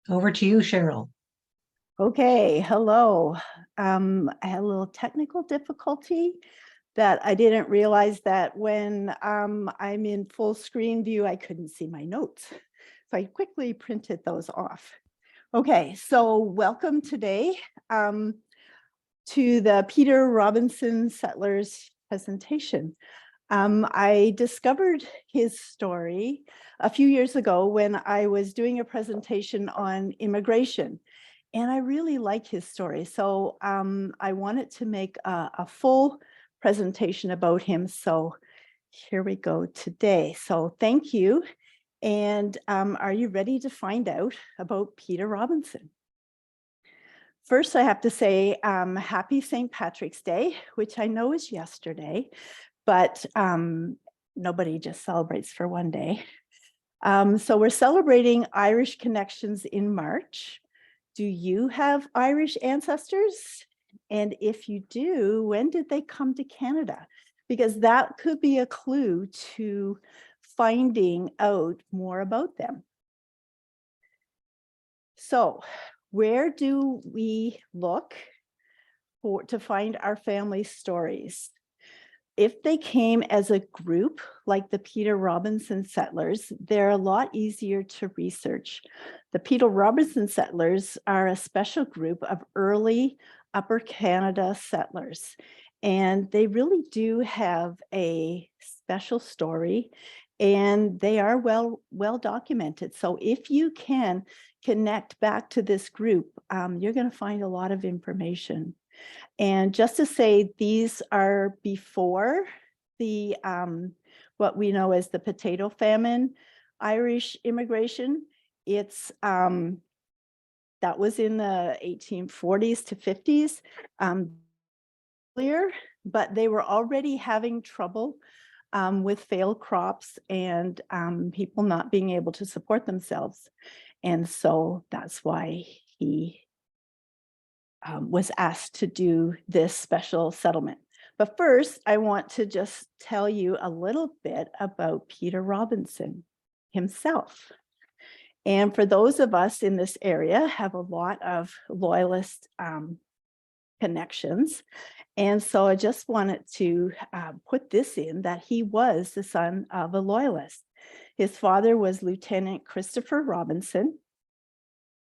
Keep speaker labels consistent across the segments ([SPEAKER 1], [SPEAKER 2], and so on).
[SPEAKER 1] Over to you, Cheryl.
[SPEAKER 2] Okay, hello. I had a little technical difficulty that I didn't realize that when I'm in full screen view, I couldn't see my notes. So I quickly printed those off. Okay, so welcome today to the Peter Robinson Settlers presentation. I discovered his story a few years ago when I was doing a presentation on immigration. And I really like his story. So I wanted to make a full presentation about him. So here we go today. So thank you. And are you ready to find out about Peter Robinson? First, I have to say happy St. Patrick's Day, which I know is yesterday, but nobody just celebrates for one day. So we're celebrating Irish Connections in March. Do you have Irish ancestors? And if you do, when did they come to Canada? Because that could be a clue to finding out more about them. So where do we look to find our family stories? If they came as a group, like the Peter Robinson settlers, they're a lot easier to research. The Peter Robinson settlers are a special group of early Upper Canada settlers, and they really do have a special story, and they are well documented. So if you can connect back to this group, you're going to find a lot of information. And just to say, these are before the what we know as the potato famine, Irish immigration. It's that was in the 1840s to 50s, earlier, but they were already having trouble with failed crops and people not being able to support themselves. And so that's why he was asked to do this special settlement. But first, I want to just tell you a little bit about Peter Robinson himself. And for those of us in this area, have a lot of loyalist connections. And so I just wanted to put this in, that he was the son of a loyalist. His father was Lieutenant Christopher Robinson.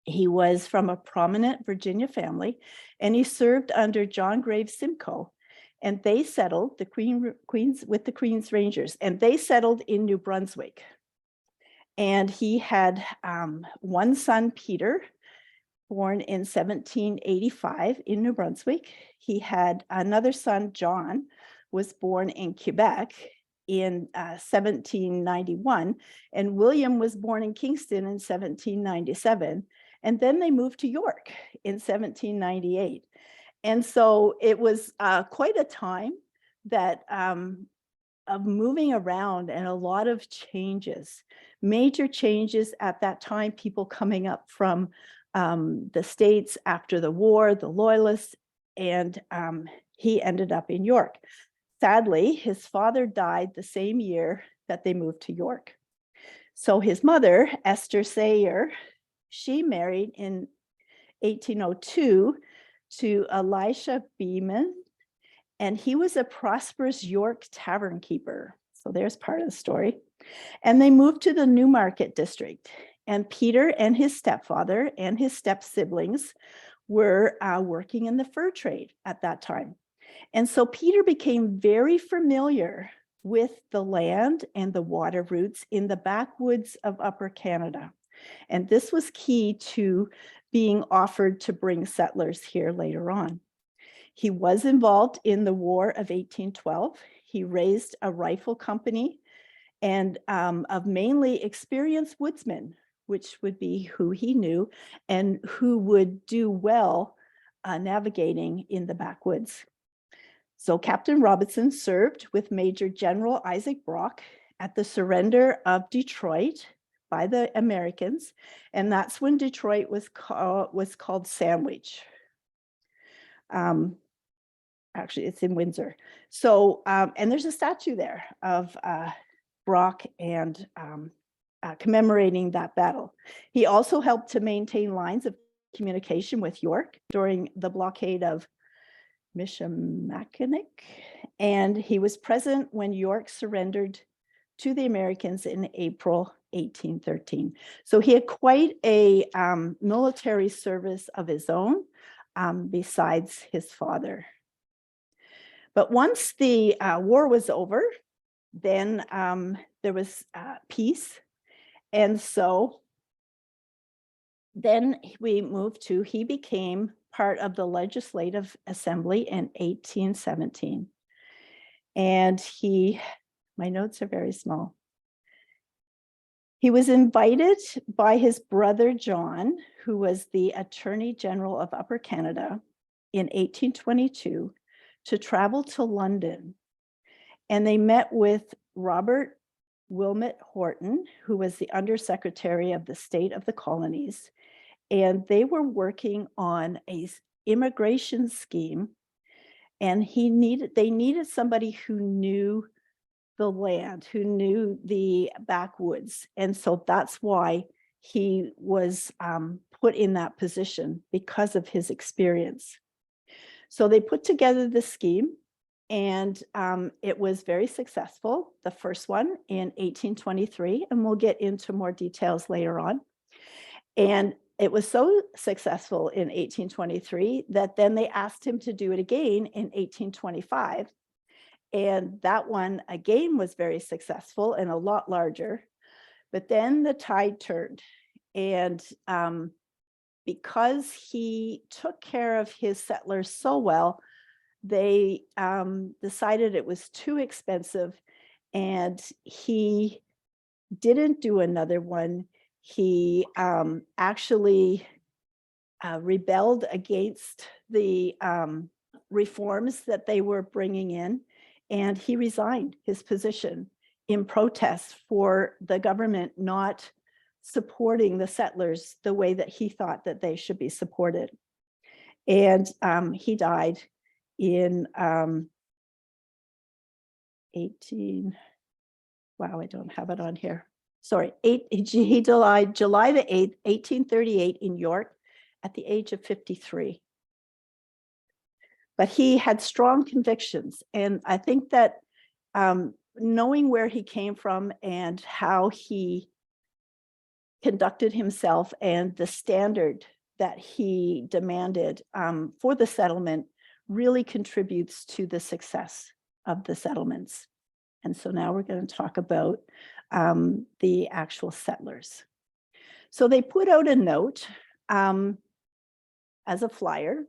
[SPEAKER 2] He was from a prominent Virginia family, and he served under John Graves Simcoe. And they settled the Queen's Rangers, and they settled in New Brunswick. And he had one son, Peter, born in 1785 in New Brunswick. He had another son, John, was born in Quebec in 1791, and William was born in Kingston in 1797. And then they moved to York in 1798. And so it was quite a time that of moving around and a lot of changes, major changes at that time, people coming up from the States after the war, the Loyalists, and he ended up in York. Sadly, his father died the same year that they moved to York. So his mother, Esther Sayer, she married in 1802 to Elisha Beeman, and he was a prosperous York tavern keeper. So there's part of the story. And they moved to the Newmarket district. And Peter and his stepfather and his step siblings were working in the fur trade at that time. And so Peter became very familiar with the land and the water routes in the backwoods of Upper Canada. And this was key to being offered to bring settlers here later on. He was involved in the War of 1812. He raised a rifle company and of mainly experienced woodsmen, which would be who he knew and who would do well navigating in the backwoods. So Captain Robinson served with Major General Isaac Brock at the surrender of Detroit by the Americans, and that's when Detroit was called Sandwich. Actually, it's in Windsor. So, and there's a statue there of Brock and commemorating that battle. He also helped to maintain lines of communication with York during the blockade of Michilimackinac, and he was present when York surrendered to the Americans in April 1813. So he had quite a military service of his own, besides his father. But once the war was over, then there was peace. And so then we moved to, he became part of the Legislative Assembly in 1817. And my notes are very small. He was invited by his brother John, who was the Attorney General of Upper Canada in 1822, to travel to London. And they met with Robert Wilmot Horton, who was the Undersecretary of the State of the Colonies. And they were working on an immigration scheme. And they needed somebody who knew the land, who knew the backwoods. And so that's why he was put in that position, because of his experience. So they put together the scheme, and it was very successful, the first one in 1823, and we'll get into more details later on. And it was so successful in 1823 that then they asked him to do it again in 1825. And that one again was very successful and a lot larger. But then the tide turned. And because he took care of his settlers so well, they decided it was too expensive, and he didn't do another one. He actually rebelled against the reforms that they were bringing in, and he resigned his position in protest for the government not supporting the settlers the way that he thought that they should be supported. And he died in 18, wow, I don't have it on here. Sorry, he died July the 8th, 1838 in York at the age of 53. But he had strong convictions. And I think that knowing where he came from and how he conducted himself and the standard that he demanded for the settlement really contributes to the success of the settlements. And so now we're going to talk about the actual settlers. So they put out a note as a flyer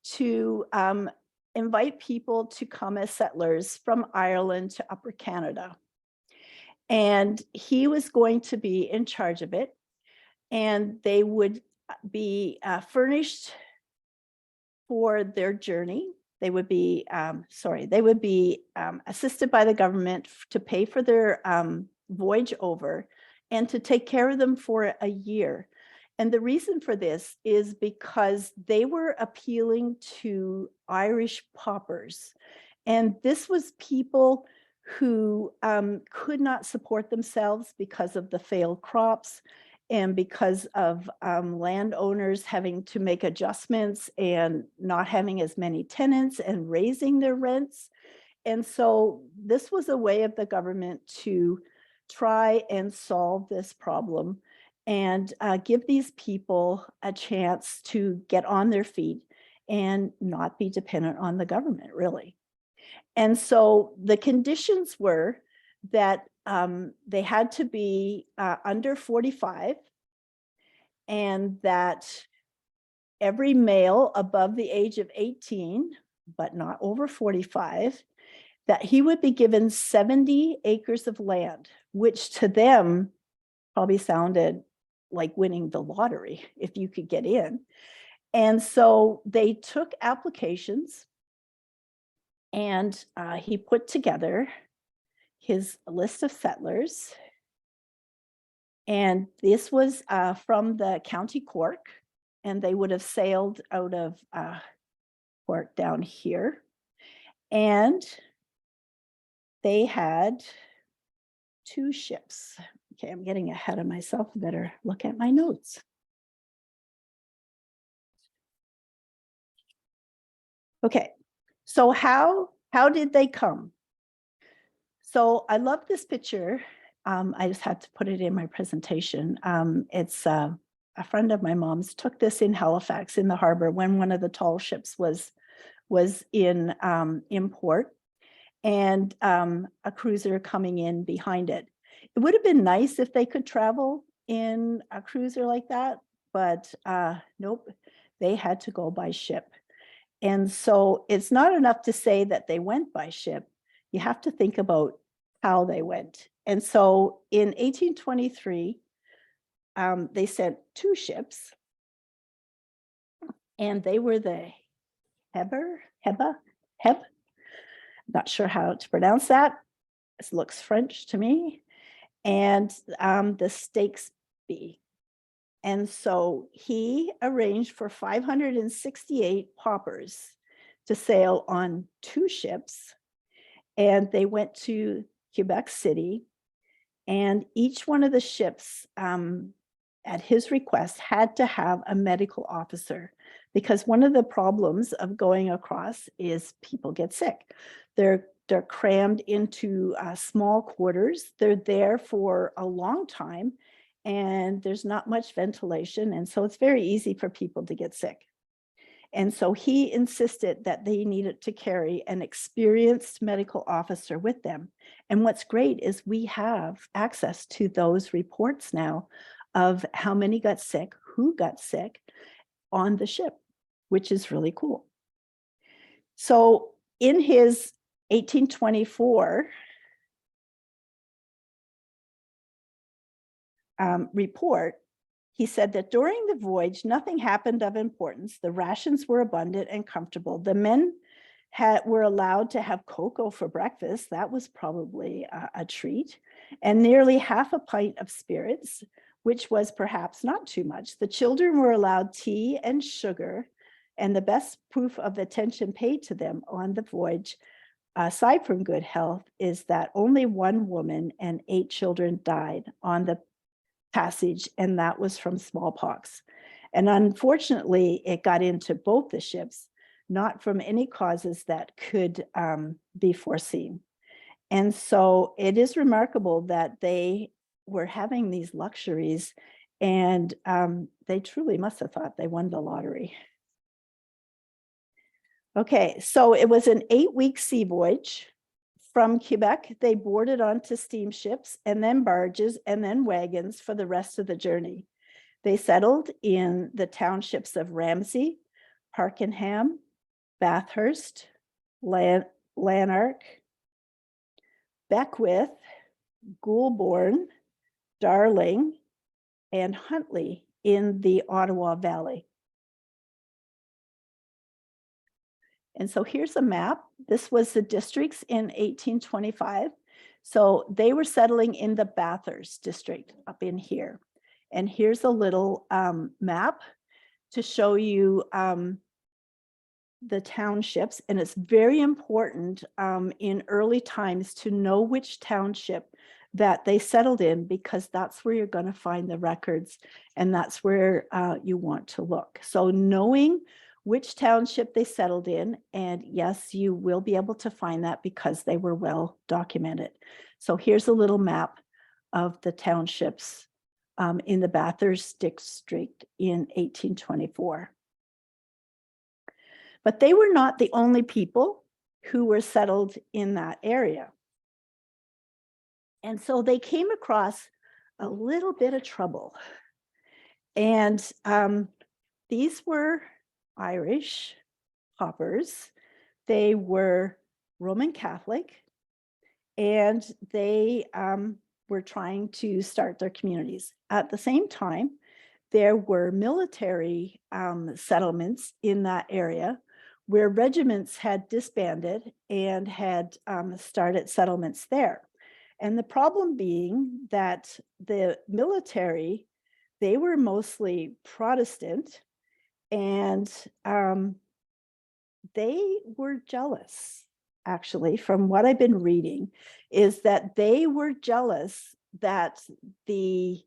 [SPEAKER 2] to invite people to come as settlers from Ireland to Upper Canada. And he was going to be in charge of it. And they would be furnished for their journey. They would be, assisted by the government to pay for their voyage over and to take care of them for a year. And the reason for this is because they were appealing to Irish paupers. And this was people who could not support themselves because of the failed crops and because of landowners having to make adjustments and not having as many tenants and raising their rents. And so this was a way of the government to try and solve this problem and give these people a chance to get on their feet and not be dependent on the government, really. And so the conditions were that they had to be under 45, and that every male above the age of 18, but not over 45, that he would be given 70 acres of land, which to them probably sounded like winning the lottery if you could get in. And so they took applications, and he put together his list of settlers. And this was from the County Cork, and they would have sailed out of Cork down here. And they had 2 ships. Okay, I'm getting ahead of myself. I better look at my notes. Okay, so how did they come? So I love this picture. I just had to put it in my presentation. It's a friend of my mom's took this in Halifax in the harbor when one of the tall ships was in port, and a cruiser coming in behind it. It would have been nice if they could travel in a cruiser like that, but nope, they had to go by ship. And so it's not enough to say that they went by ship. You have to think about how they went. And so in 1823, they sent 2 ships, and they were the Heb, not sure how to pronounce that. It looks French to me. And the Stakesby. And so he arranged for 568 paupers to sail on 2 ships. And they went to Quebec City. And each one of the ships, at his request, had to have a medical officer, because one of the problems of going across is people get sick. They're crammed into small quarters. They're there for a long time, and there's not much ventilation. And so it's very easy for people to get sick. And so he insisted that they needed to carry an experienced medical officer with them. And what's great is we have access to those reports now of how many got sick, who got sick on the ship, which is really cool. So in his 1824 report, he said that during the voyage, nothing happened of importance. The rations were abundant and comfortable. The men were allowed to have cocoa for breakfast. That was probably a treat. And nearly half a pint of spirits, which was perhaps not too much. The children were allowed tea and sugar. And the best proof of the attention paid to them on the voyage, aside from good health, is that only 1 woman and 8 children died on the passage, and that was from smallpox. And unfortunately, it got into both the ships, not from any causes that could be foreseen. And so it is remarkable that they were having these luxuries, and they truly must have thought they won the lottery. Okay, so it was an 8-week sea voyage. From Quebec, they boarded onto steamships and then barges and then wagons for the rest of the journey. They settled in the townships of Ramsey, Parkenham, Bathurst, Lanark, Beckwith, Goulbourne, Darling, and Huntley in the Ottawa Valley. And so here's a map. This was the districts in 1825. So they were settling in the Bathurst district up in here. And here's a little map to show you the townships. And it's very important in early times to know which township that they settled in, because that's where you're going to find the records, and that's where you want to look. So knowing which township they settled in, and yes, you will be able to find that because they were well documented. So here's a little map of the townships in the Bathurst district in 1824. But they were not the only people who were settled in that area. And so they came across a little bit of trouble. And these were Irish paupers. They were Roman Catholic, and they were trying to start their communities. At the same time, there were military settlements in that area where regiments had disbanded and had started settlements there. And the problem being that the military, they were mostly Protestant, and they were jealous, actually, from what I've been reading, is that they were jealous that the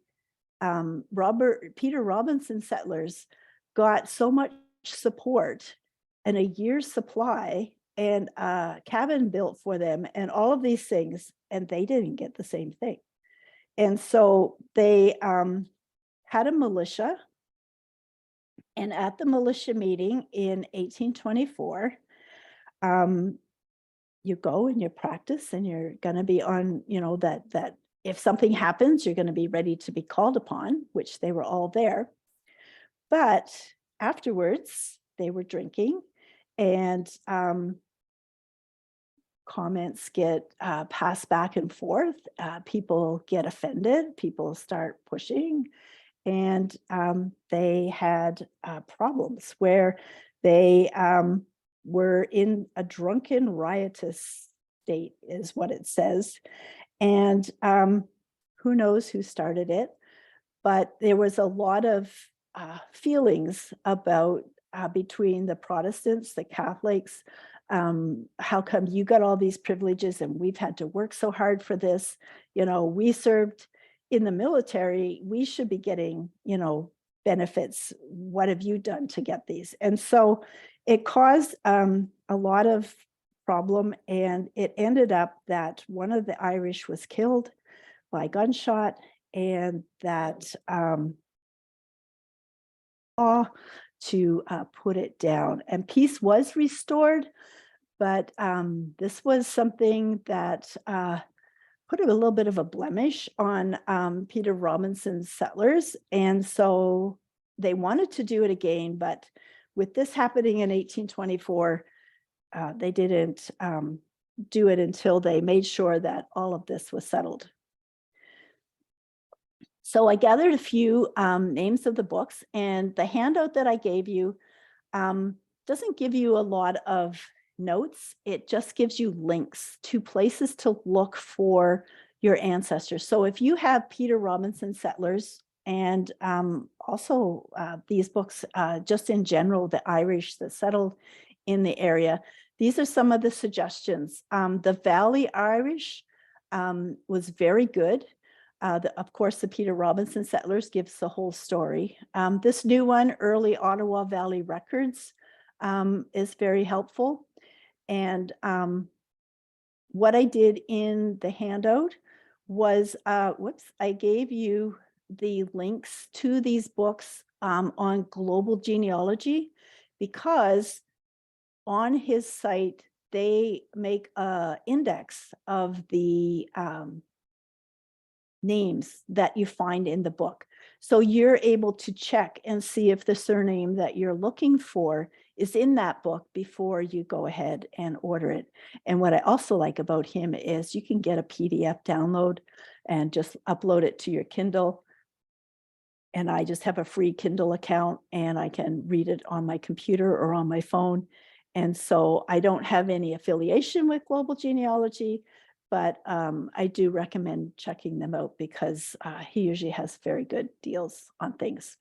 [SPEAKER 2] Peter Robinson settlers got so much support and a year's supply and a cabin built for them and all of these things, and they didn't get the same thing. And so they had a militia, and at the militia meeting in 1824, you go and you practice, and you're going to be on, that if something happens, you're going to be ready to be called upon, which they were all there. But afterwards, they were drinking, and comments get passed back and forth. People get offended. People start pushing. And they had problems where they were in a drunken, riotous state, is what it says. And who knows who started it, but there was a lot of feelings about between the Protestants, the Catholics. How come you got all these privileges and we've had to work so hard for this? We served in the military, we should be getting, benefits. What have you done to get these? And so it caused a lot of problem, and it ended up that one of the Irish was killed by gunshot, and that law to put it down, and peace was restored. But this was something that put a little bit of a blemish on Peter Robinson's settlers. And so they wanted to do it again, but with this happening in 1824, they didn't do it until they made sure that all of this was settled. So I gathered a few names of the books, and the handout that I gave you doesn't give you a lot of notes. It just gives you links to places to look for your ancestors. So if you have Peter Robinson settlers, and also these books, just in general, the Irish that settled in the area, these are some of the suggestions. The Valley Irish was very good. Of course, the Peter Robinson settlers gives the whole story. This new one, Early Ottawa Valley Records, is very helpful. And what I did in the handout was, I gave you the links to these books on global genealogy, because on his site, they make an index of the names that you find in the book. So you're able to check and see if the surname that you're looking for is in that book before you go ahead and order it. And what I also like about him is you can get a PDF download and just upload it to your Kindle. And I just have a free Kindle account, and I can read it on my computer or on my phone. And so I don't have any affiliation with Global Genealogy, but I do recommend checking them out, because he usually has very good deals on things.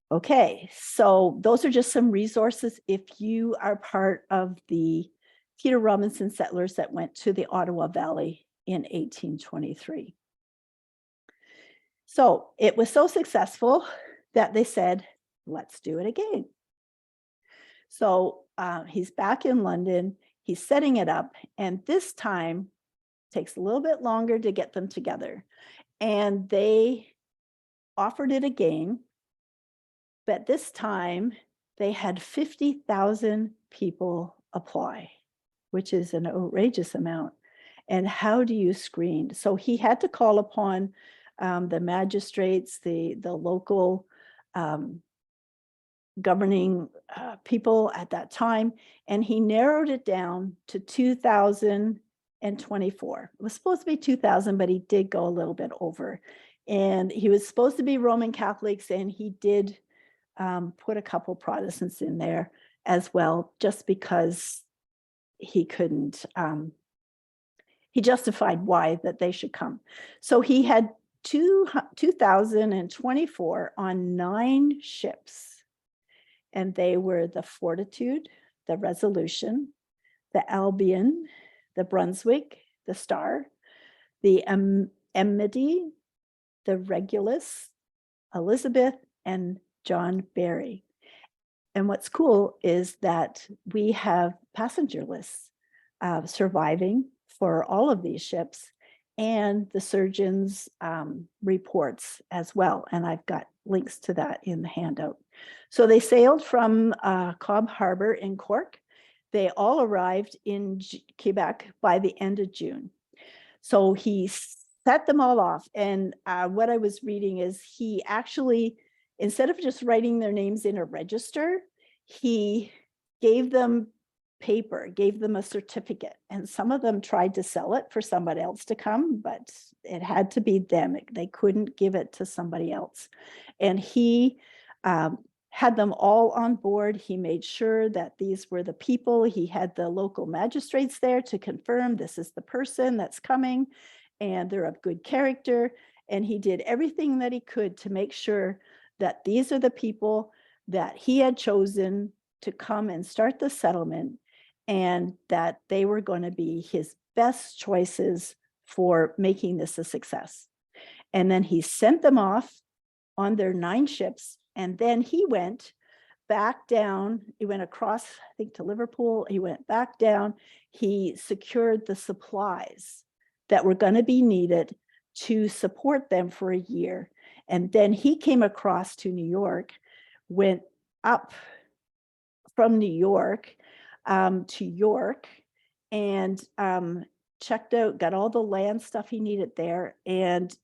[SPEAKER 2] Okay, so those are just some resources if you are part of the Peter Robinson settlers that went to the Ottawa Valley in 1823. So it was so successful that they said, let's do it again. So he's back in London, he's setting it up, and this time takes a little bit longer to get them together. And they offered it again, but this time they had 50,000 people apply, which is an outrageous amount. And how do you screen? So he had to call upon the magistrates, the local governing people at that time, and he narrowed it down to 2,024. It was supposed to be 2,000, but he did go a little bit over. And he was supposed to be Roman Catholics, and he did put a couple Protestants in there as well, just because he couldn't, he justified why that they should come. So he had 2,024 on 9 ships. And they were the Fortitude, the Resolution, the Albion, the Brunswick, the Star, the Enmity, the Regulus, Elizabeth, and John Barry. And what's cool is that we have passenger lists surviving for all of these ships, and the surgeon's reports as well. And I've got links to that in the handout. So they sailed from Cobb Harbor in Cork. They all arrived in Quebec by the end of June. So he set them all off. And what I was reading is he actually, instead of just writing their names in a register, he gave them paper, gave them a certificate. And some of them tried to sell it for somebody else to come, but it had to be them. They couldn't give it to somebody else. And he had them all on board. He made sure that these were the people. He had the local magistrates there to confirm this is the person that's coming and they're of good character. And he did everything that he could to make sure that these are the people that he had chosen to come and start the settlement, and that they were going to be his best choices for making this a success. And then he sent them off on their 9 ships. And then he went back down. He went across, I think, to Liverpool. He went back down. He secured the supplies that were going to be needed to support them for a year. And then he came across to New York, went up from New York to York, and checked out, got all the land stuff he needed there. And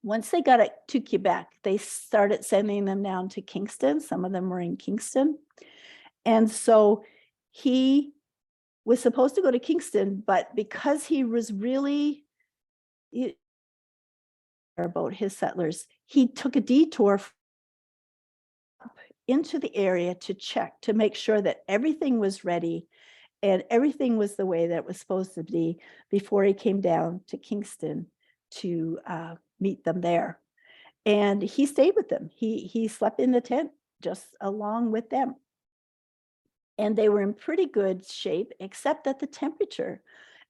[SPEAKER 2] once they got it to Quebec, they started sending them down to Kingston. Some of them were in Kingston. And so he was supposed to go to Kingston, but because he was really about his settlers, he took a detour into the area to check, to make sure that everything was ready and everything was the way that it was supposed to be before he came down to Kingston to meet them there. And he stayed with them. He slept in the tent just along with them. And they were in pretty good shape, except that the temperature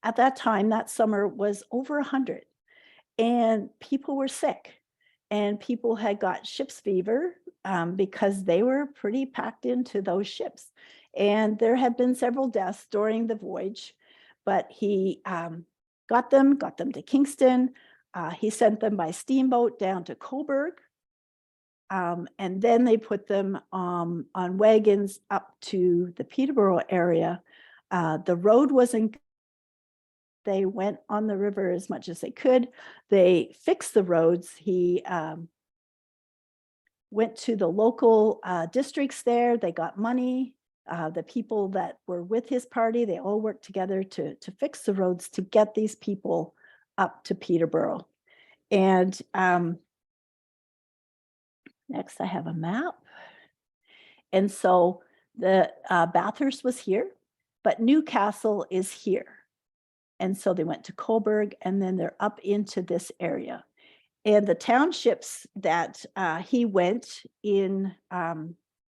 [SPEAKER 2] at that time, that summer, was over 100. And people were sick. And people had got ship's fever because they were pretty packed into those ships. And there had been several deaths during the voyage, but he got them to Kingston. He sent them by steamboat down to Coburg. And then they put them on wagons up to the Peterborough area. The road wasn't. They went on the river as much as they could. They fixed the roads. He went to the local districts there. They got money. The people that were with his party, they all worked together to fix the roads to get these people up to Peterborough. And next I have a map. And so the Bathurst was here, but Newcastle is here. And so they went to Coburg, and then they're up into this area. And the townships that he went in,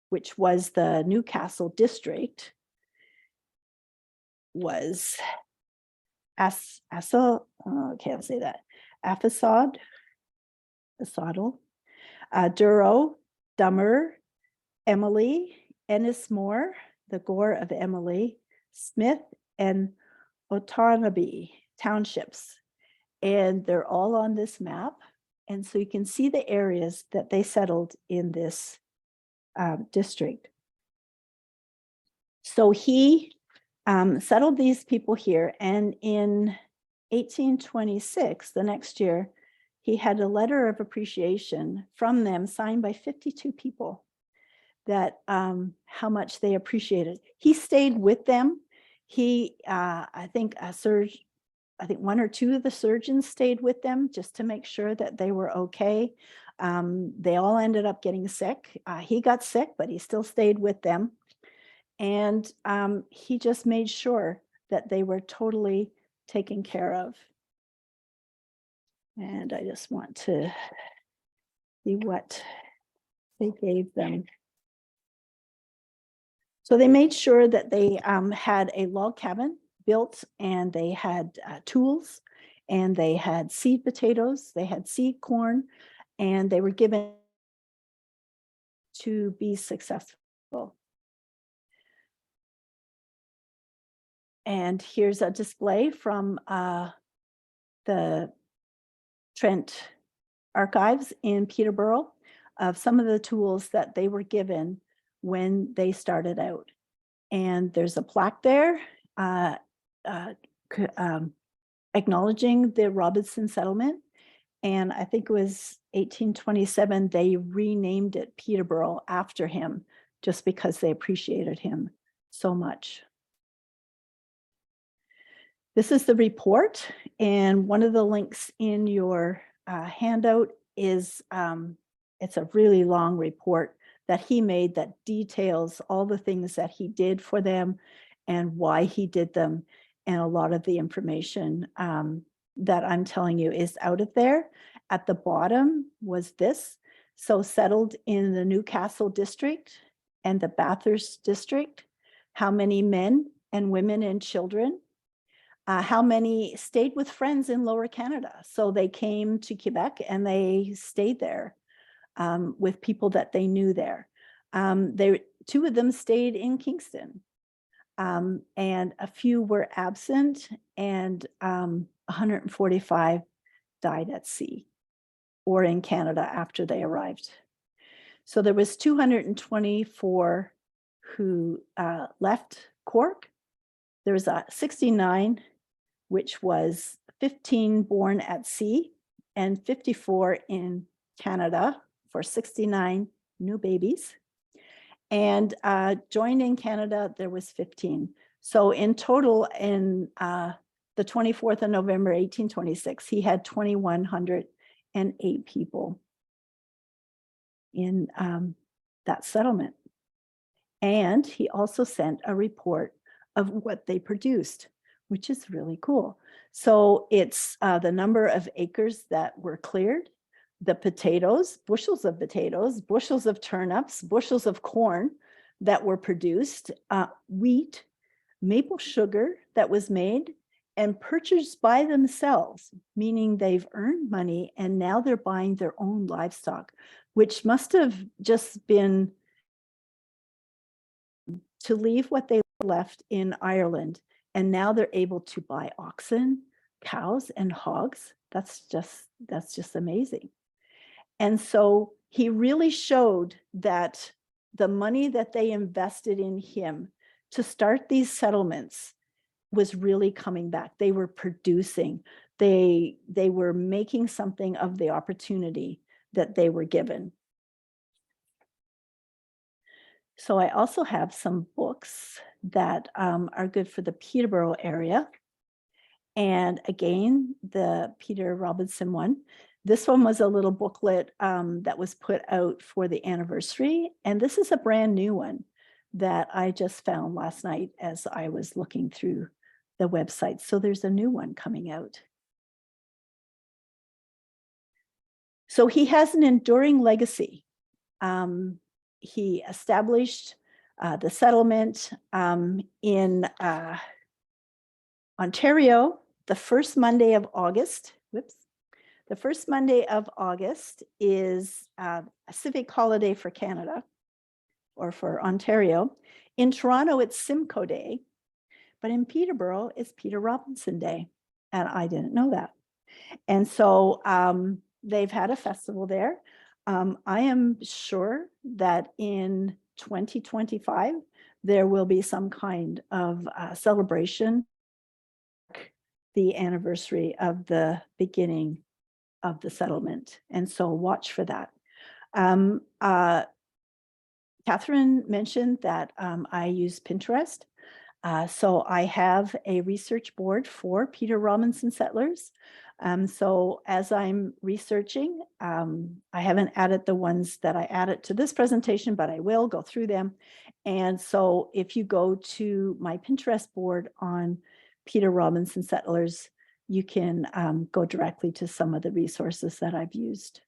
[SPEAKER 2] which was the Newcastle district, was I can't say that. Afasod, Duro, Dummer, Emily, Ennismore, the Gore of Emily, Smith, and Otarnaby townships. And they're all on this map. And so you can see the areas that they settled in this district. So he settled these people here. And in 1826, the next year, he had a letter of appreciation from them signed by 52 people that how much they appreciated. He stayed with them. He, I think one or two of the surgeons stayed with them just to make sure that they were okay. They all ended up getting sick. He got sick, but he still stayed with them. And he just made sure that they were totally taken care of. And I just want to see what they gave them. So they made sure that they had a log cabin built, and they had tools, and they had seed potatoes, they had seed corn, and they were given to be successful. And here's a display from the Trent Archives in Peterborough of some of the tools that they were given when they started out. And there's a plaque there acknowledging the Robinson settlement. And I think it was 1827, they renamed it Peterborough after him, just because they appreciated him so much. This is the report, and one of the links in your handout is, it's a really long report that he made that details all the things that he did for them and why he did them. And a lot of the information that I'm telling you is out of there. At the bottom was this. So settled in the Newcastle district and the Bathurst district, how many men and women and children, how many stayed with friends in Lower Canada. So they came to Quebec and they stayed there with people that they knew there. Two of them stayed in Kingston. And a few were absent, and 145 died at sea or in Canada after they arrived. So there was 224 who left Cork. There was 69, which was 15 born at sea and 54 in Canada for 69 new babies. And joined in Canada, there was 15. So in total, in the 24th of November, 1826, he had 2,108 people in that settlement. And he also sent a report of what they produced, which is really cool. So it's the number of acres that were cleared, the potatoes, bushels of turnips, bushels of corn that were produced, wheat, maple sugar that was made and purchased by themselves, meaning they've earned money and now they're buying their own livestock, which must have just been to leave what they left in Ireland. And now they're able to buy oxen, cows, and hogs. That's just amazing. And so he really showed that the money that they invested in him to start these settlements was really coming back. They were producing. They were making something of the opportunity that they were given. So I also have some books that are good for the Peterborough area. And again, the Peter Robinson one. This one was a little booklet that was put out for the anniversary. And this is a brand new one that I just found last night as I was looking through the website. So there's a new one coming out. So he has an enduring legacy. He established the settlement in Ontario, the first Monday of August. The first Monday of August is a civic holiday for Canada or for Ontario. In Toronto, it's Simcoe Day, but in Peterborough, it's Peter Robinson Day. And I didn't know that. And so they've had a festival there. I am sure that in 2025, there will be some kind of celebration, the anniversary of the beginning of the settlement. And so watch for that. Catherine mentioned that I use Pinterest. So I have a research board for Peter Robinson settlers. So as I'm researching, I haven't added the ones that I added to this presentation, but I will go through them. And so if you go to my Pinterest board on Peter Robinson settlers, you can go directly to some of the resources that I've used.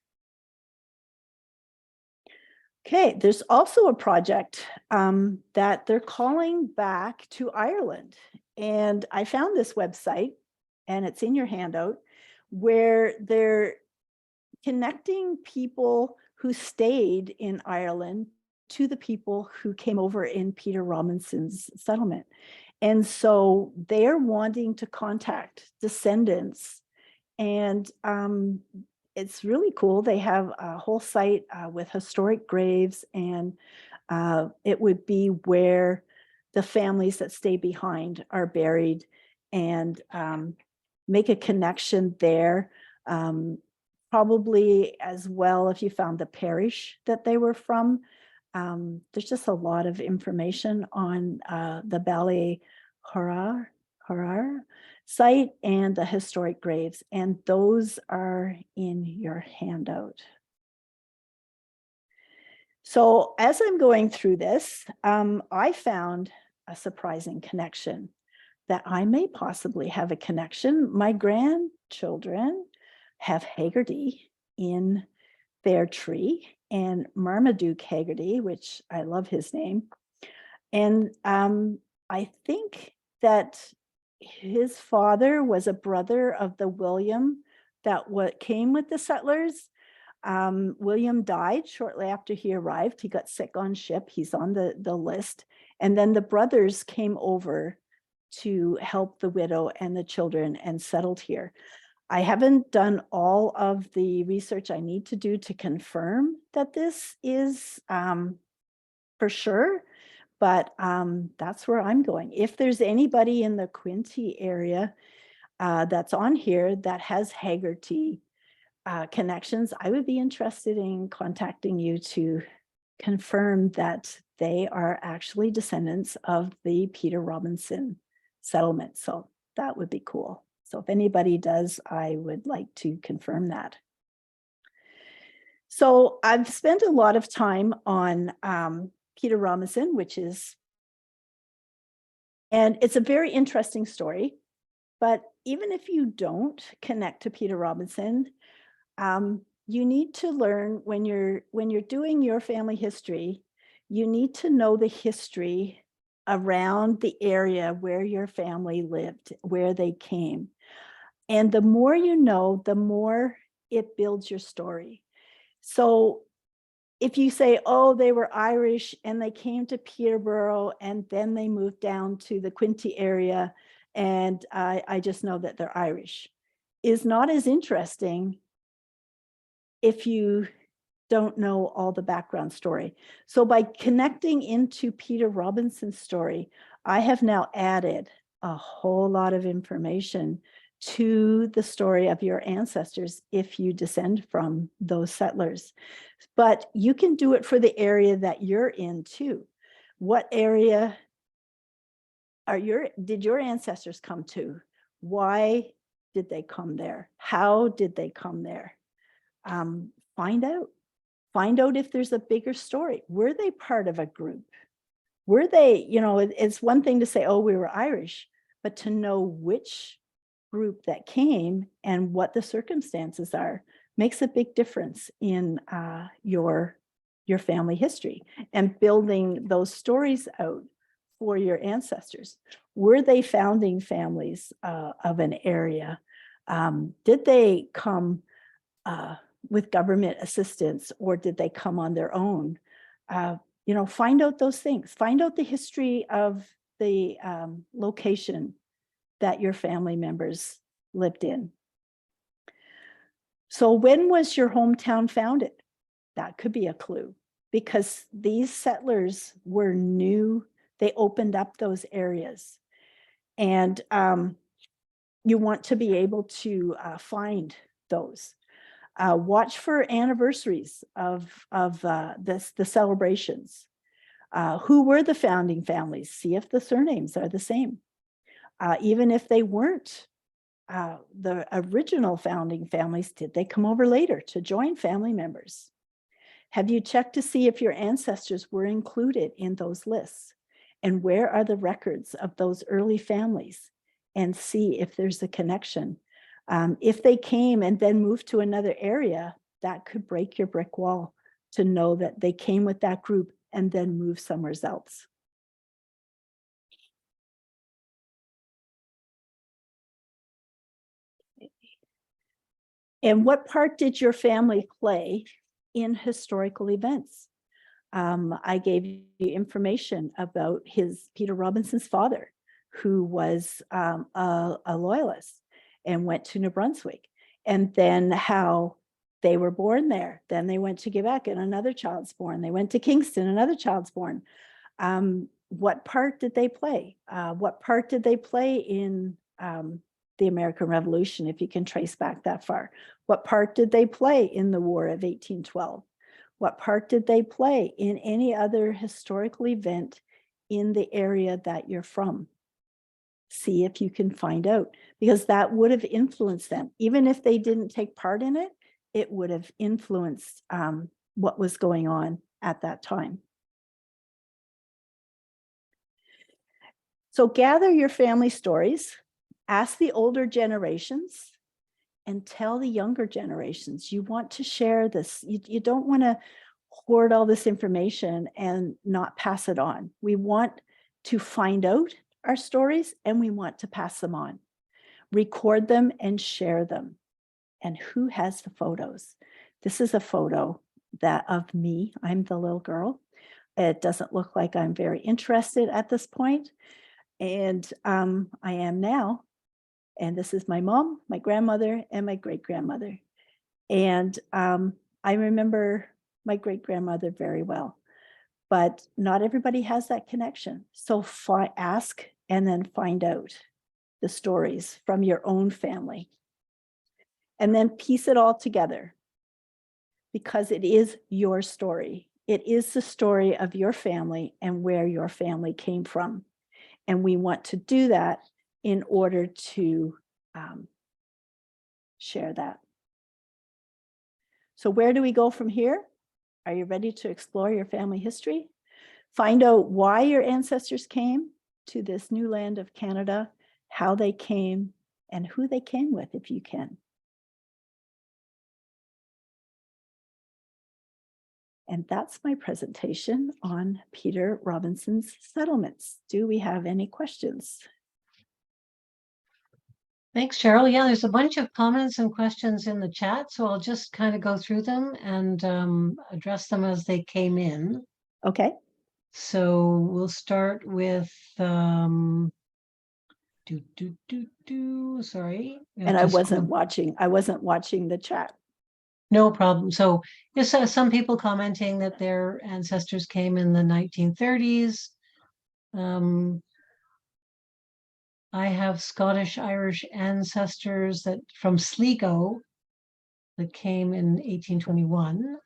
[SPEAKER 2] Okay, there's also a project that they're calling back to Ireland. And I found this website, and it's in your handout. where they're connecting people who stayed in Ireland to the people who came over in Peter Robinson's settlement. And so they're wanting to contact descendants. And it's really cool. They have a whole site with historic graves, and it would be where the families that stay behind are buried, and make a connection there. Probably as well, if you found the parish that they were from. There's just a lot of information on the Ballet Harar site and the historic graves, and those are in your handout. So as I'm going through this, I found a surprising connection that I may possibly have a connection. My grandchildren have Haggerty in their tree, and Marmaduke Haggerty, which I love his name. And I think that his father was a brother of the William that came with the settlers. William died shortly after he arrived. He got sick on ship. He's on the list. And then the brothers came over to help the widow and the children and settled here. I haven't done all of the research I need to do to confirm that this is for sure, but that's where I'm going. If there's anybody in the Quinte area that's on here that has Haggerty connections, I would be interested in contacting you to confirm that they are actually descendants of the Peter Robinson settlement. So that would be cool. So if anybody does, I would like to confirm that. So I've spent a lot of time on Peter Robinson, and it's a very interesting story. But even if you don't connect to Peter Robinson, you need to learn when you're doing your family history, you need to know the history around the area where your family lived, where they came. And the more you know, the more it builds your story. So if you say, oh, they were Irish and they came to Peterborough and then they moved down to the Quinte area, and I just know that they're Irish, is not as interesting if you don't know all the background story. So by connecting into Peter Robinson's story, I have now added a whole lot of information to the story of your ancestors if you descend from those settlers. But you can do it for the area that you're in too. What area did your ancestors come to? Why did they come there? How did they come there? Find out if there's a bigger story. Were they part of a group? Were they, it's one thing to say, oh, we were Irish, but to know which group that came and what the circumstances are makes a big difference in your family history and building those stories out for your ancestors. Were they founding families of an area? Did they come with government assistance, or did they come on their own? Find out those things. Find out the history of the location that your family members lived in. So when was your hometown founded? That could be a clue, because these settlers were new. They opened up those areas. And you want to be able to find those. Watch for anniversaries of the celebrations. Who were the founding families? See if the surnames are the same. Even if they weren't the original founding families, did they come over later to join family members? Have you checked to see if your ancestors were included in those lists? And where are the records of those early families? And see if there's a connection. If they came and then moved to another area, that could break your brick wall to know that they came with that group and then moved somewhere else. And what part did your family play in historical events? I gave you information about Peter Robinson's father, who was a loyalist and went to New Brunswick, and then how they were born there. Then they went to Quebec and another child's born. They went to Kingston, another child's born. What part did they play? What part did they play in the American Revolution, if you can trace back that far? What part did they play in the War of 1812? What part did they play in any other historical event in the area that you're from? See if you can find out, because that would have influenced them. Even if they didn't take part in it, it would have influenced what was going on at that time. So gather your family stories, ask the older generations, and tell the younger generations. You want to share this. You don't want to hoard all this information and not pass it on. We want to find out our stories and we want to pass them on. Record them and share them. And who has the photos? This is a photo of me. I'm the little girl. It doesn't look like I'm very interested at this point. And I am now. And this is my mom, my grandmother, and my great-grandmother. And I remember my great-grandmother very well, but not everybody has that connection. So ask and then find out the stories from your own family. And then piece it all together, because it is your story. It is the story of your family and where your family came from. And we want to do that in order to share that. So where do we go from here? Are you ready to explore your family history? Find out why your ancestors came to this new land of Canada, how they came, and who they came with, if you can. And that's my presentation on Peter Robinson's settlements. Do we have any questions?
[SPEAKER 1] Thanks, Cheryl. Yeah, there's a bunch of comments and questions in the chat, so I'll just kind of go through them and address them as they came in.
[SPEAKER 2] Okay.
[SPEAKER 1] So we'll start with sorry.
[SPEAKER 2] And I wasn't watching the chat.
[SPEAKER 1] No problem. So there's some people commenting that their ancestors came in the 1930s. I have Scottish-Irish ancestors that from Sligo that came in 1821.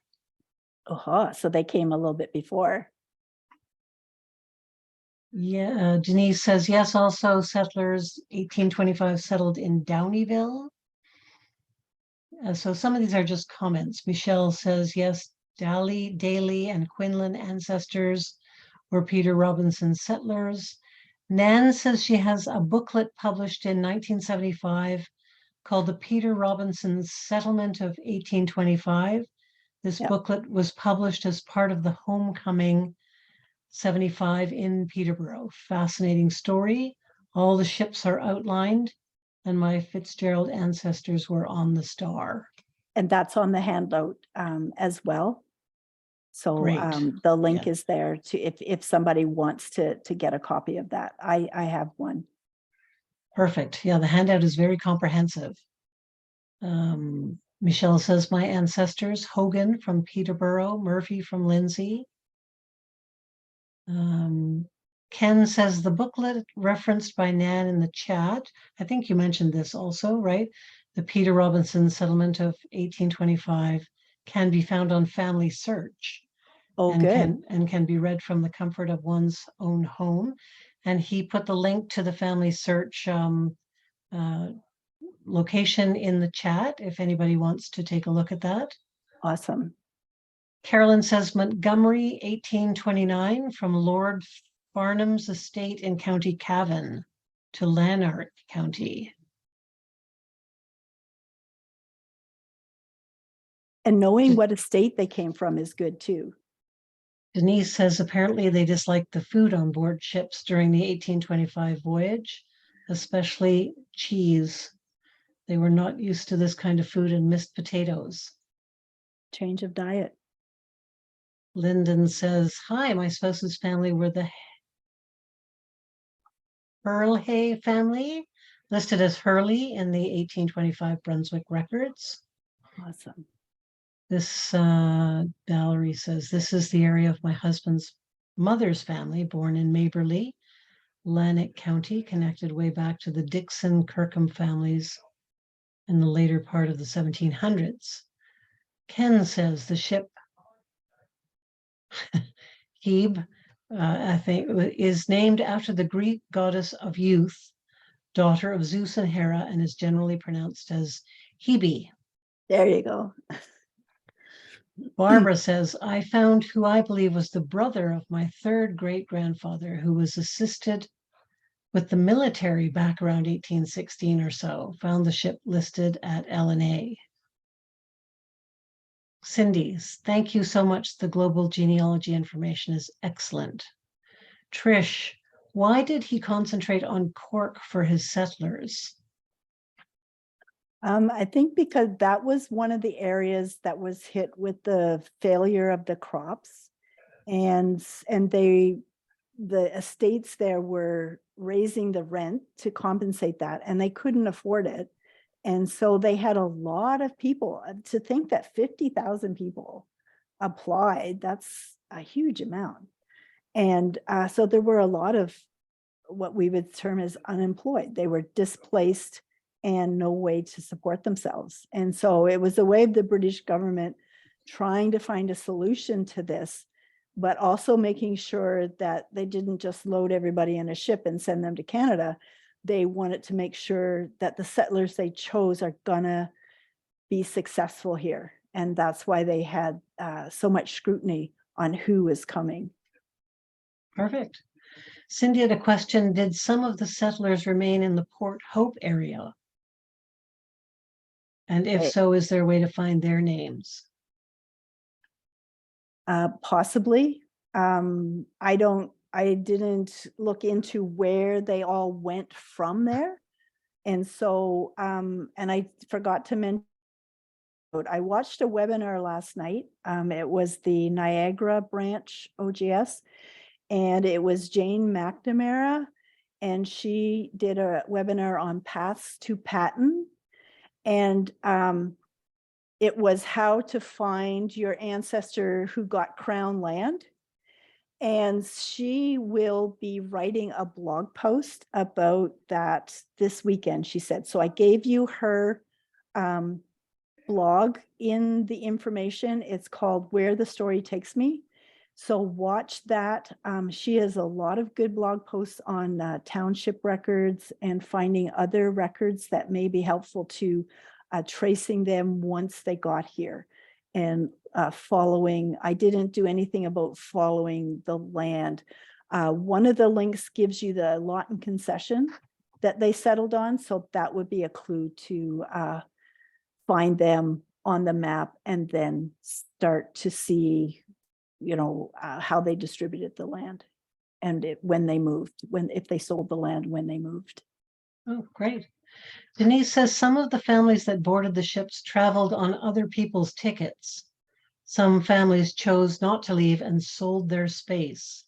[SPEAKER 2] So they came a little bit before.
[SPEAKER 1] Yeah, Denise says yes. Also, settlers 1825 settled in Downeyville. So some of these are just comments. Michelle says yes. Daly and Quinlan ancestors were Peter Robinson settlers. Nan says she has a booklet published in 1975 called The Peter Robinson Settlement of 1825. This booklet was published as part of the Homecoming 75 in Peterborough. Fascinating story. All the ships are outlined, and my Fitzgerald ancestors were on the Star.
[SPEAKER 2] And that's on the handout as well. So the link is there to if somebody wants to get a copy of that. I have one.
[SPEAKER 1] Perfect. Yeah, the handout is very comprehensive. Michelle says my ancestors, Hogan from Peterborough, Murphy from Lindsay. Ken says the booklet referenced by Nan in the chat, I think you mentioned this also, right? The Peter Robinson Settlement of 1825 can be found on Family Search.
[SPEAKER 2] Oh, good.
[SPEAKER 1] Can be read from the comfort of one's own home. And he put the link to the Family Search location in the chat if anybody wants to take a look at that.
[SPEAKER 2] Awesome.
[SPEAKER 1] Carolyn says Montgomery, 1829, from Lord Farnham's estate in County Cavan to Lanark County.
[SPEAKER 2] And knowing what estate they came from is good too.
[SPEAKER 1] Denise says apparently they disliked the food on board ships during the 1825 voyage, especially cheese. They were not used to this kind of food and missed potatoes.
[SPEAKER 2] Change of diet.
[SPEAKER 1] Lyndon says, hi, my spouse's family were the Hurley family, listed as Hurley in the 1825 Brunswick records.
[SPEAKER 2] Awesome.
[SPEAKER 1] This, Valerie says, this is the area of my husband's mother's family, born in Maberly, Lanark County, connected way back to the Dixon Kirkham families in the later part of the 1700s. Ken says the ship Hebe, I think, is named after the Greek goddess of youth, daughter of Zeus and Hera, and is generally pronounced as Hebe.
[SPEAKER 2] There you go.
[SPEAKER 1] Barbara says, I found who I believe was the brother of my third great-grandfather, who was assisted with the military back around 1816 or so, found the ship listed at LNA. Cindy, thank you so much. The global genealogy information is excellent. Trish, why did he concentrate on Cork for his settlers?
[SPEAKER 2] I think because that was one of the areas that was hit with the failure of the crops, and the estates there were raising the rent to compensate that, and they couldn't afford it. And so they had a lot of people. To think that 50,000 people applied, that's a huge amount. And so there were a lot of what we would term as unemployed. They were displaced and no way to support themselves. And so it was a way of the British government trying to find a solution to this, but also making sure that they didn't just load everybody in a ship and send them to Canada. They wanted to make sure that the settlers they chose are gonna be successful here. And that's why they had so much scrutiny on who was coming.
[SPEAKER 1] Perfect. Cindy had a question. Did some of the settlers remain in the Port Hope area? And if so, is there a way to find their names?
[SPEAKER 2] Possibly. I didn't look into where they all went from there. And so, and I forgot to mention, I watched a webinar last night. It was the Niagara branch OGS, and it was Jane McNamara, and she did a webinar on paths to patent. And it was how to find your ancestor who got crown land. And she will be writing a blog post about that this weekend, she said. So I gave you her blog in the information. It's called Where the Story Takes Me. So watch that. She has a lot of good blog posts on township records and finding other records that may be helpful to tracing them once they got here. And following, I didn't do anything about following the land. One of the links gives you the lot and concession that they settled on. So that would be a clue to find them on the map and then start to see, how they distributed the land and when they moved, if they sold the land, when they moved.
[SPEAKER 1] Oh, great. Denise says some of the families that boarded the ships traveled on other people's tickets. Some families chose not to leave and sold their space.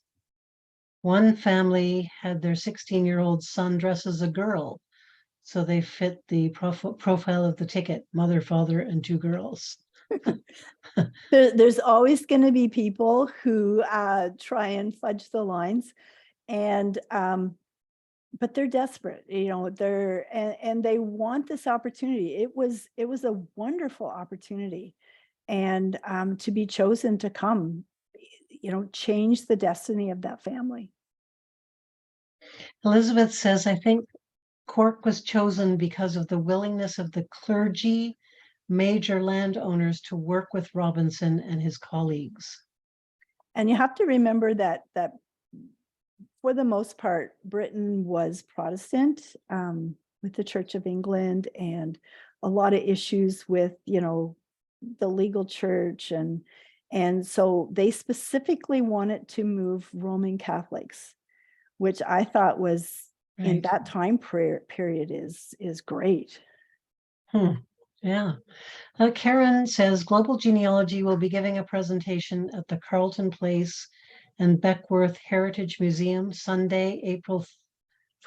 [SPEAKER 1] One family had their 16-year-old son dress as a girl, so they fit the profile of the ticket, mother, father, and two girls.
[SPEAKER 2] There's always going to be people who try and fudge the lines, and but they're desperate, and they want this opportunity. It was a wonderful opportunity, and to be chosen to come, change the destiny of that family.
[SPEAKER 1] Elizabeth says, I think Cork was chosen because of the willingness of the clergy, major landowners to work with Robinson and his colleagues.
[SPEAKER 2] And you have to remember that for the most part, Britain was Protestant with the Church of England, and a lot of issues with, the legal church. And so they specifically wanted to move Roman Catholics, which I thought was in that time period is great.
[SPEAKER 1] Yeah. Karen says Global Genealogy will be giving a presentation at the Carlton Place and Beckworth Heritage Museum Sunday, April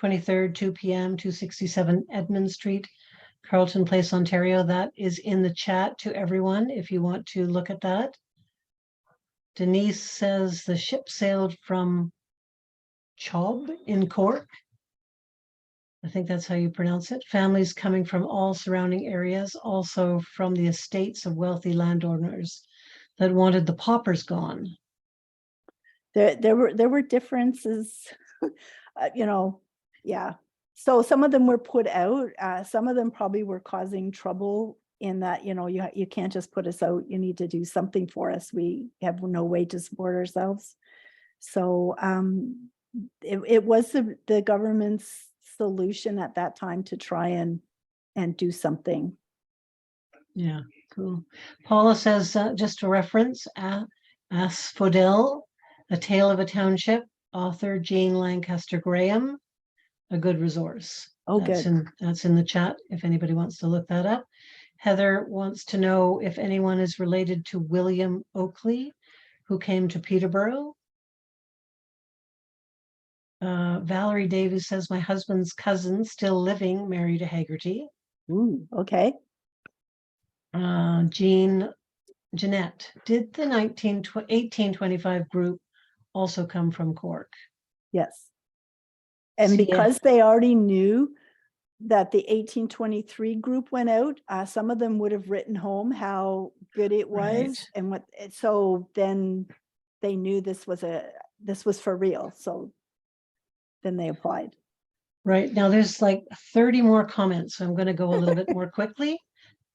[SPEAKER 1] 23rd, 2 p.m., 267 Edmund Street, Carlton Place, Ontario. That is in the chat to everyone if you want to look at that. Denise says the ship sailed from Chob in Cork. I think that's how you pronounce it. Families coming from all surrounding areas, also from the estates of wealthy landowners that wanted the paupers gone.
[SPEAKER 2] There were differences, you know, yeah. So some of them were put out. Some of them probably were causing trouble in that, you know, you can't just put us out. You need to do something for us. We have no way to support ourselves. So it was the government's solution at that time to try and do something.
[SPEAKER 1] Yeah, cool. Paula says, just a reference, Asphodel, A Tale of a Township, author Jane Lancaster Graham, a good resource.
[SPEAKER 2] Oh,
[SPEAKER 1] That's
[SPEAKER 2] good.
[SPEAKER 1] that's in the chat if anybody wants to look that up. Heather wants to know if anyone is related to William Oakley, who came to Peterborough. Valerie Davis says, my husband's cousin, still living, married a Haggerty.
[SPEAKER 2] Ooh, okay.
[SPEAKER 1] Jeanette, did the 1825 group also come from Cork?
[SPEAKER 2] Yes. And because they already knew that the 1823 group went out, some of them would have written home how good it was,
[SPEAKER 1] right.
[SPEAKER 2] and what. So then they knew this was for real. So then they applied.
[SPEAKER 1] Right, now there's like 30 more comments, so I'm going to go a little bit more quickly.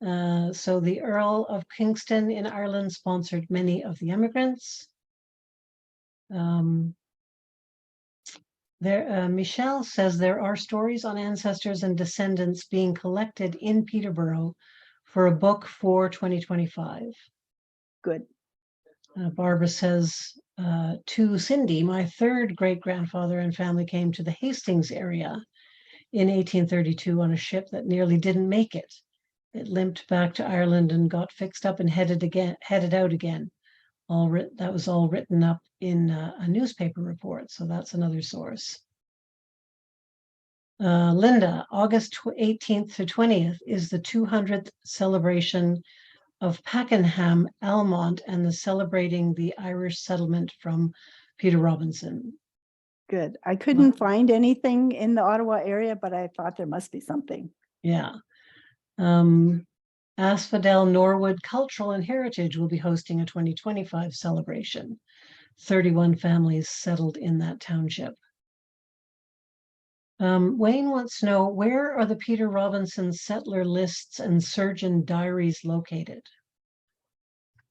[SPEAKER 1] So the Earl of Kingston in Ireland sponsored many of the immigrants. Michelle says there are stories on ancestors and descendants being collected in Peterborough for a book for 2025.
[SPEAKER 2] Good.
[SPEAKER 1] Barbara says, to Cindy, my third great-grandfather and family came to the Hastings area in 1832 on a ship that nearly didn't make it. It limped back to Ireland and got fixed up and headed out again. That was all written up in a newspaper report, so that's another source. Linda, August 18th to 20th is the 200th celebration of Pakenham, Almont, and the celebrating the Irish settlement from Peter Robinson.
[SPEAKER 2] Good. I couldn't find anything in the Ottawa area, but I thought there must be something.
[SPEAKER 1] Yeah. Asphodel Norwood Cultural and Heritage will be hosting a 2025 celebration. 31 families settled in that township. Wayne wants to know, where are the Peter Robinson settler lists and surgeon diaries located?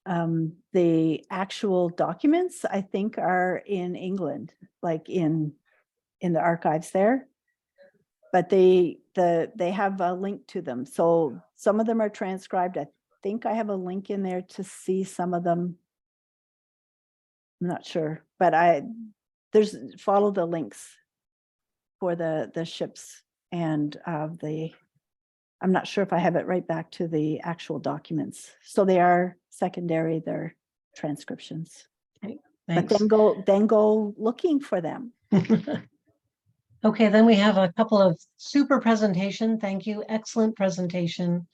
[SPEAKER 2] The actual documents, I think, are in England, like in the archives there. But they have a link to them. So some of them are transcribed. I think I have a link in there to see some of them. I'm not sure, but follow the links for the ships and I'm not sure if I have it right back to the actual documents. So they are secondary, they're transcriptions.
[SPEAKER 1] Okay,
[SPEAKER 2] but
[SPEAKER 1] thanks.
[SPEAKER 2] then go looking for them.
[SPEAKER 1] Okay, then we have a couple of super presentation. Thank you. Excellent presentation.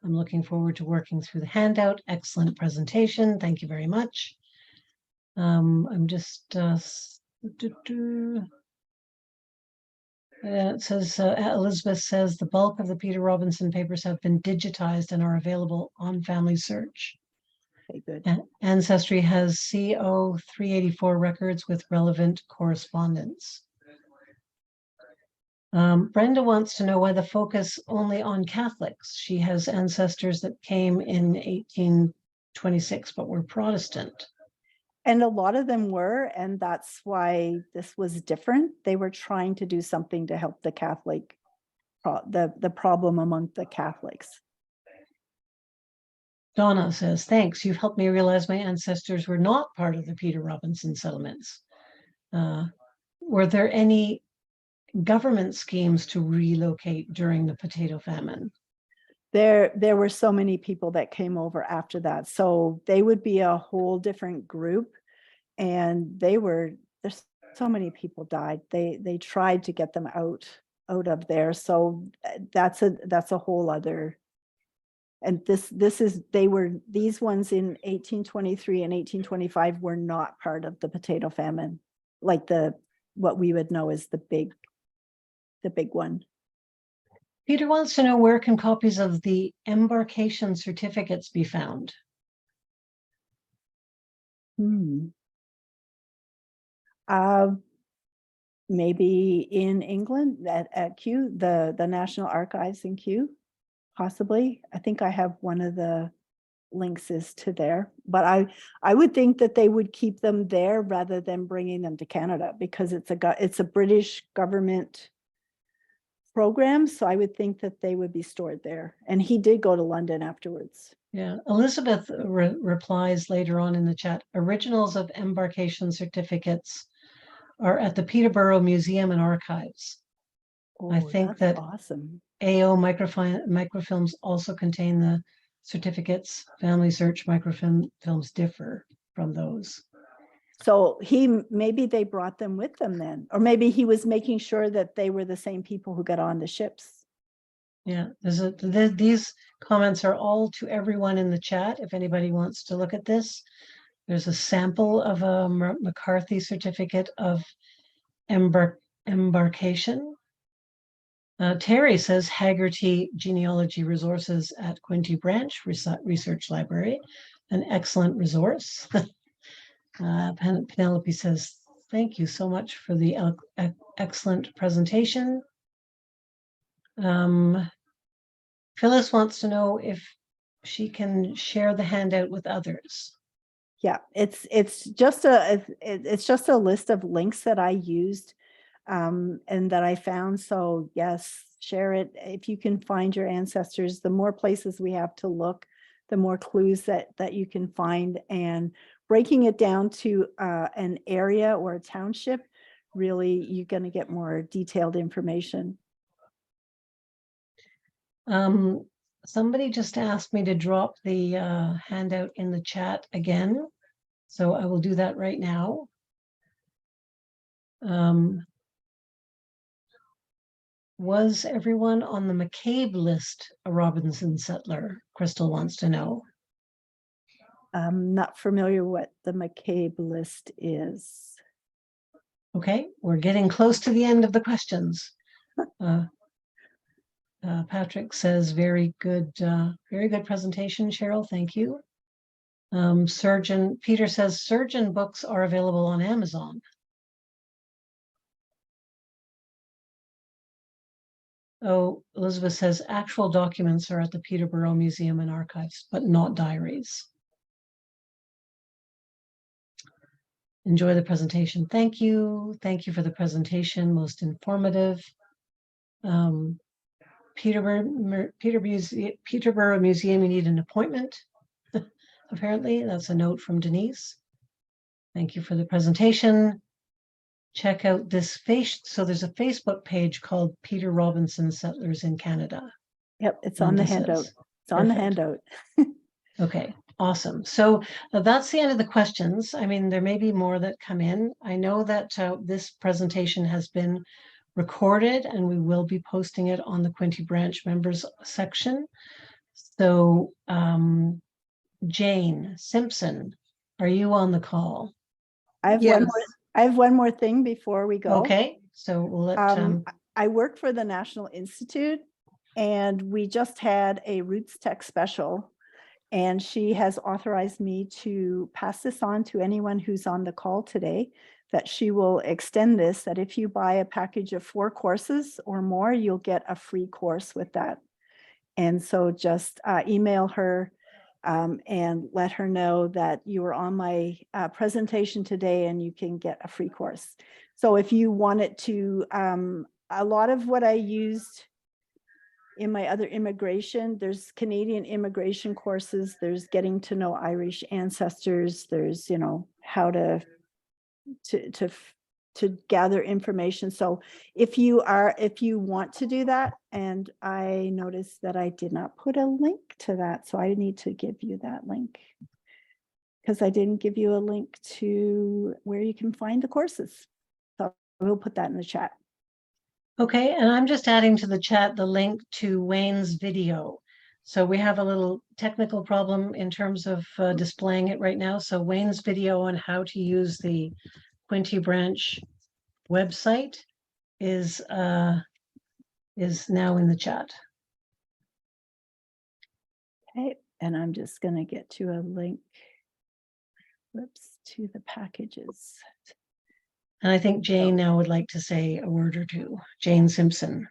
[SPEAKER 1] I'm looking forward to working through the handout. Excellent presentation. Thank you very much. I'm just it says, Elizabeth says the bulk of the Peter Robinson papers have been digitized and are available on Family Search.
[SPEAKER 2] Okay, good.
[SPEAKER 1] Ancestry has CO 384 records with relevant correspondence. Brenda wants to know why the focus only on Catholics. She has ancestors that came in 1826 but were Protestant.
[SPEAKER 2] And a lot of them were, and that's why this was different. They were trying to do something to help the Catholic, the problem among the Catholics.
[SPEAKER 1] Donna says, thanks, you've helped me realize my ancestors were not part of the Peter Robinson settlements. Were there any government schemes to relocate during the potato famine?
[SPEAKER 2] There were so many people that came over after that. So they would be a whole different group. And there's so many people died. They tried to get them out of there. So that's a whole other. And these ones in 1823 and 1825 were not part of the potato famine, like what we would know as the big one.
[SPEAKER 1] Peter wants to know, where can copies of the embarkation certificates be found?
[SPEAKER 2] Maybe in England at Kew, the National Archives in Kew, possibly. I think I have one of the links is to there, but I would think that they would keep them there rather than bringing them to Canada, because it's a British government program. So I would think that they would be stored there. And he did go to London afterwards.
[SPEAKER 1] Yeah, Elizabeth replies later on in the chat, originals of embarkation certificates are at the Peterborough Museum and Archives. I think
[SPEAKER 2] That's
[SPEAKER 1] that
[SPEAKER 2] awesome.
[SPEAKER 1] AO microfilms also contain the certificates. Family Search microfilms differ from those.
[SPEAKER 2] So maybe they brought them with them then, or maybe he was making sure that they were the same people who got on the ships.
[SPEAKER 1] Yeah, these comments are all to everyone in the chat. If anybody wants to look at this, there's a sample of a McCarthy certificate of embarkation. Terry says Haggerty Genealogy Resources at Quinte Branch Research Library, an excellent resource. Penelope says, thank you so much for the excellent presentation. Phyllis wants to know if she can share the handout with others.
[SPEAKER 2] Yeah, it's just a list of links that I used and that I found. So yes, share it. If you can find your ancestors, the more places we have to look, the more clues that you can find, and breaking it down to an area or a township, really you're going to get more detailed information.
[SPEAKER 1] Somebody just asked me to drop the handout in the chat again, so I will do that right now. Was everyone on the McCabe list a Robinson settler? Crystal wants to know.
[SPEAKER 2] I'm not familiar what the McCabe list is.
[SPEAKER 1] Okay, we're getting close to the end of the questions. Patrick says, very good presentation, Cheryl. Thank you. Peter says, surgeon books are available on Amazon. Oh, Elizabeth says, actual documents are at the Peterborough Museum and Archives, but not diaries. Enjoy the presentation. Thank you. Thank you for the presentation. Most informative. Peterborough Museum, you need an appointment. Apparently, that's a note from Denise. Thank you for the presentation. Check out this so there's a Facebook page called Peter Robinson Settlers in Canada.
[SPEAKER 2] Yep, it's on the handout. It's on the handout.
[SPEAKER 1] Okay, awesome. So that's the end of the questions. I mean, there may be more that come in. I know that this presentation has been recorded and we will be posting it on the Quinte Branch members section. So Jane Simpson, are you on the call?
[SPEAKER 2] I have one more thing before we go.
[SPEAKER 1] Okay, so we'll let
[SPEAKER 2] I work for the National Institute, and we just had a Roots Tech special, and she has authorized me to pass this on to anyone who's on the call today, that she will extend this, that if you buy a package of 4 courses or more, you'll get a free course with that. And so just email her and let her know that you were on my presentation today and you can get a free course. So if you wanted to, a lot of what I used in my other immigration, there's Canadian immigration courses, there's getting to know Irish ancestors, there's, how to to gather information. So if you want to do that, and I noticed that I did not put a link to that, so I need to give you that link, because I didn't give you a link to where you can find the courses. So we'll put that in the chat.
[SPEAKER 1] Okay, and I'm just adding to the chat the link to Wayne's video. So we have a little technical problem in terms of displaying it right now. So Wayne's video on how to use the Quinte branch website is now in the chat.
[SPEAKER 2] Okay, and I'm just going to get to a link, to the packages.
[SPEAKER 1] And I think Jane now would like to say a word or two. Jane Simpson.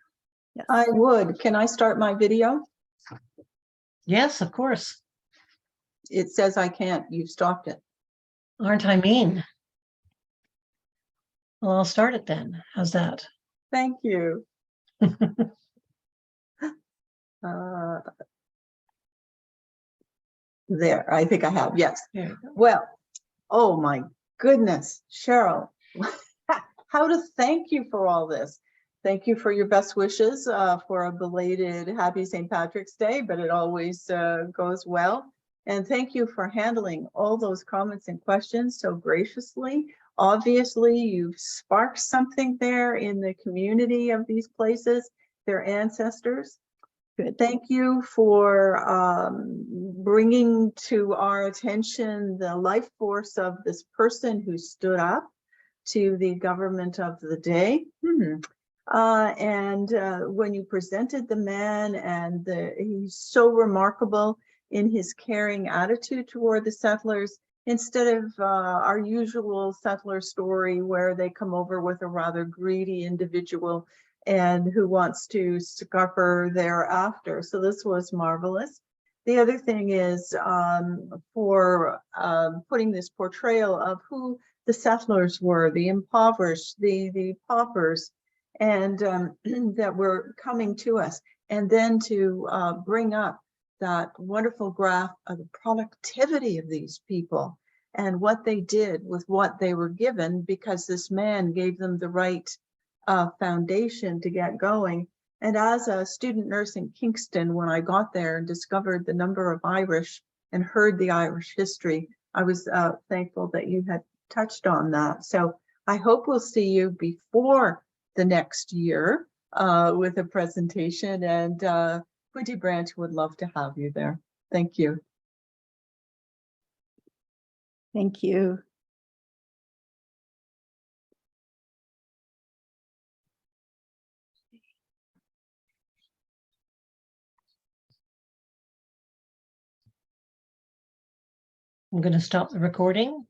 [SPEAKER 3] Yes. I would. Can I start my video?
[SPEAKER 1] Yes, of course.
[SPEAKER 3] It says I can't. You've stopped it.
[SPEAKER 1] Aren't I mean? Well, I'll start it then. How's that?
[SPEAKER 3] Thank you. There, I think I have. Yes. Well, oh my goodness, Cheryl, how to thank you for all this. Thank you for your best wishes for a belated happy St. Patrick's Day, but it always goes well. And thank you for handling all those comments and questions so graciously. Obviously, you've sparked something there in the community of these places, their ancestors. Good. Thank you for bringing to our attention the life force of this person who stood up to the government of the day. When you presented the man, and he's so remarkable in his caring attitude toward the settlers, instead of our usual settler story where they come over with a rather greedy individual and who wants to scupper thereafter. So this was marvelous. The other thing is for putting this portrayal of who the settlers were, the impoverished, the paupers, and that were coming to us, and then to bring up that wonderful graph of the productivity of these people and what they did with what they were given, because this man gave them the right foundation to get going. And as a student nurse in Kingston, when I got there and discovered the number of Irish and heard the Irish history, I was thankful that you had touched on that. So I hope we'll see you before the next year with a presentation, and Quinte Branch would love to have you there. Thank you.
[SPEAKER 2] Thank you.
[SPEAKER 1] I'm going to stop the recording.